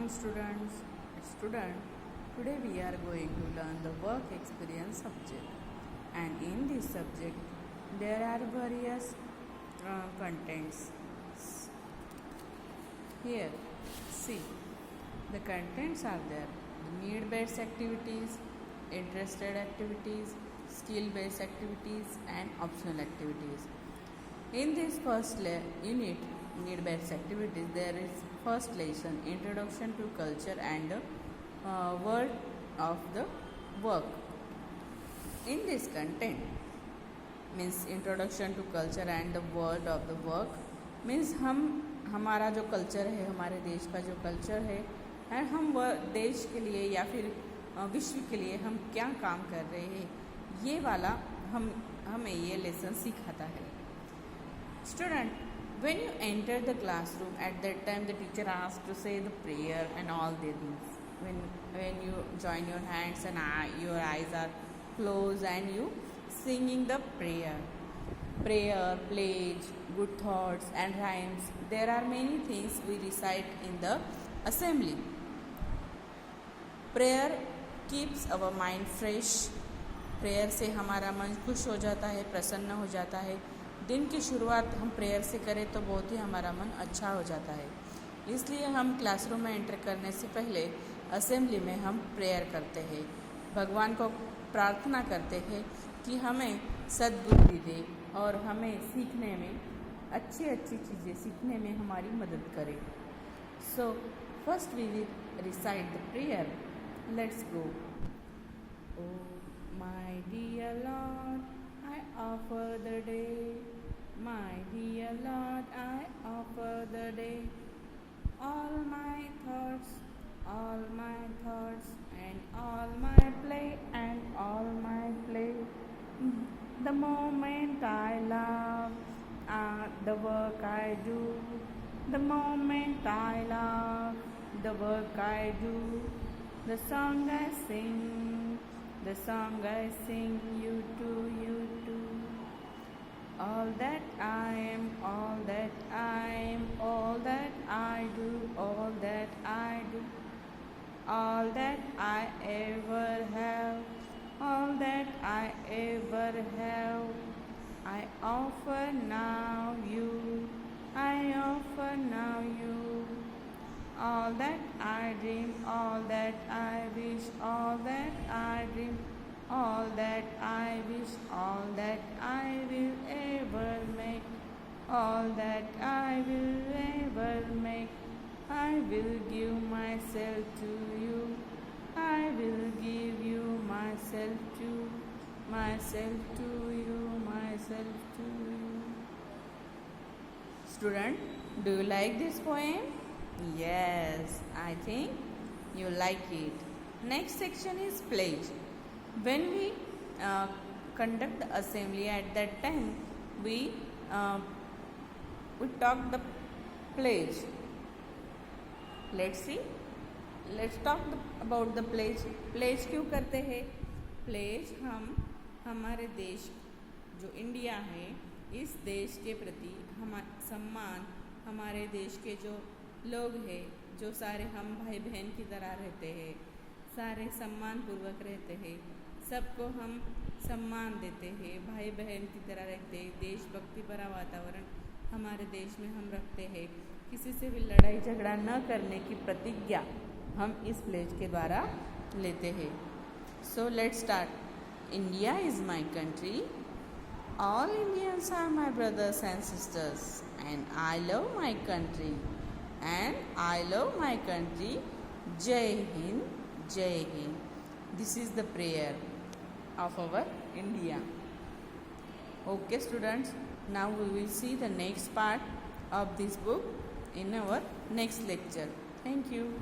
morning, students. Student, today we are going to learn the work experience subject, and in this subject there are various contents. Here, see, the contents are there: the need-based activities, interested activities, skill-based activities, and optional activities. In this first unit, need-based activities, there is first lesson, introduction to culture and world of the work. In this content, means introduction to culture and the world of the work, means हमारा जो culture है, हमारे देश का जो culture है, and हम देश के लिए या फिर विश्व के लिए हम क्या काम कर रहे हैं, ये वाला हमें ये लेसन सिखाता है. Student, when you enter the classroom, at that time the teacher asks to say the prayer and all the things. When you join your hands and your eyes are closed and you singing the prayer, pledge, good thoughts and rhymes. There are many things we recite in the assembly. Prayer keeps our mind fresh. Prayer से हमारा मन खुश हो जाता है, प्रसन्न हो जाता है. दिन की शुरुआत हम प्रेयर से करें तो बहुत ही हमारा मन अच्छा हो जाता है. इसलिए हम क्लासरूम में एंटर करने से पहले असेंबली में हम प्रेयर करते हैं, भगवान को प्रार्थना करते हैं कि हमें सद्बुद्धि दे और हमें सीखने में अच्छी चीज़ें सीखने में हमारी मदद करे. So first we will recite the prayer. Let's go. Oh my dear Lord, I offer the day, my dear Lord, I offer the day, all my thoughts, and all my play, the moment I love, the work I do, the moment I love, the work I do, the song I sing, you too. All that I am, all that I do, all that I ever have, I offer now you, all that I dream, all that I wish, all that I dream, all that I wish, all that I will ever make, all that I will ever make. I will give myself to you, I will give you myself to you. Student, do you like this poem? Yes, I think you like it. Next section is pledge. When we conduct the assembly, at that time we talk the pledge. Let's talk about the pledge. Pledge क्यों करते हैं? Pledge हम हमारे देश जो India है, इस देश के प्रति सम्मान, हमारे देश के जो लोग हैं, जो सारे हम भाई बहन की तरह रहते हैं, सारे सम्मान पूर्वक रहते हैं, सबको हम सम्मान देते हैं, भाई बहन की तरह रहते हैं, देशभक्ति भरा वातावरण हमारे देश में हम रखते हैं, किसी से भी लड़ाई झगड़ा न करने की प्रतिज्ञा हम इस प्लेज के द्वारा लेते हैं. So let's start. India is my country, all Indians are my brothers and sisters, and I love my country, जय हिंद, जय Hind. This is the prayer of our India. Okay students, now we will see the next part of this book in our next lecture. Thank you.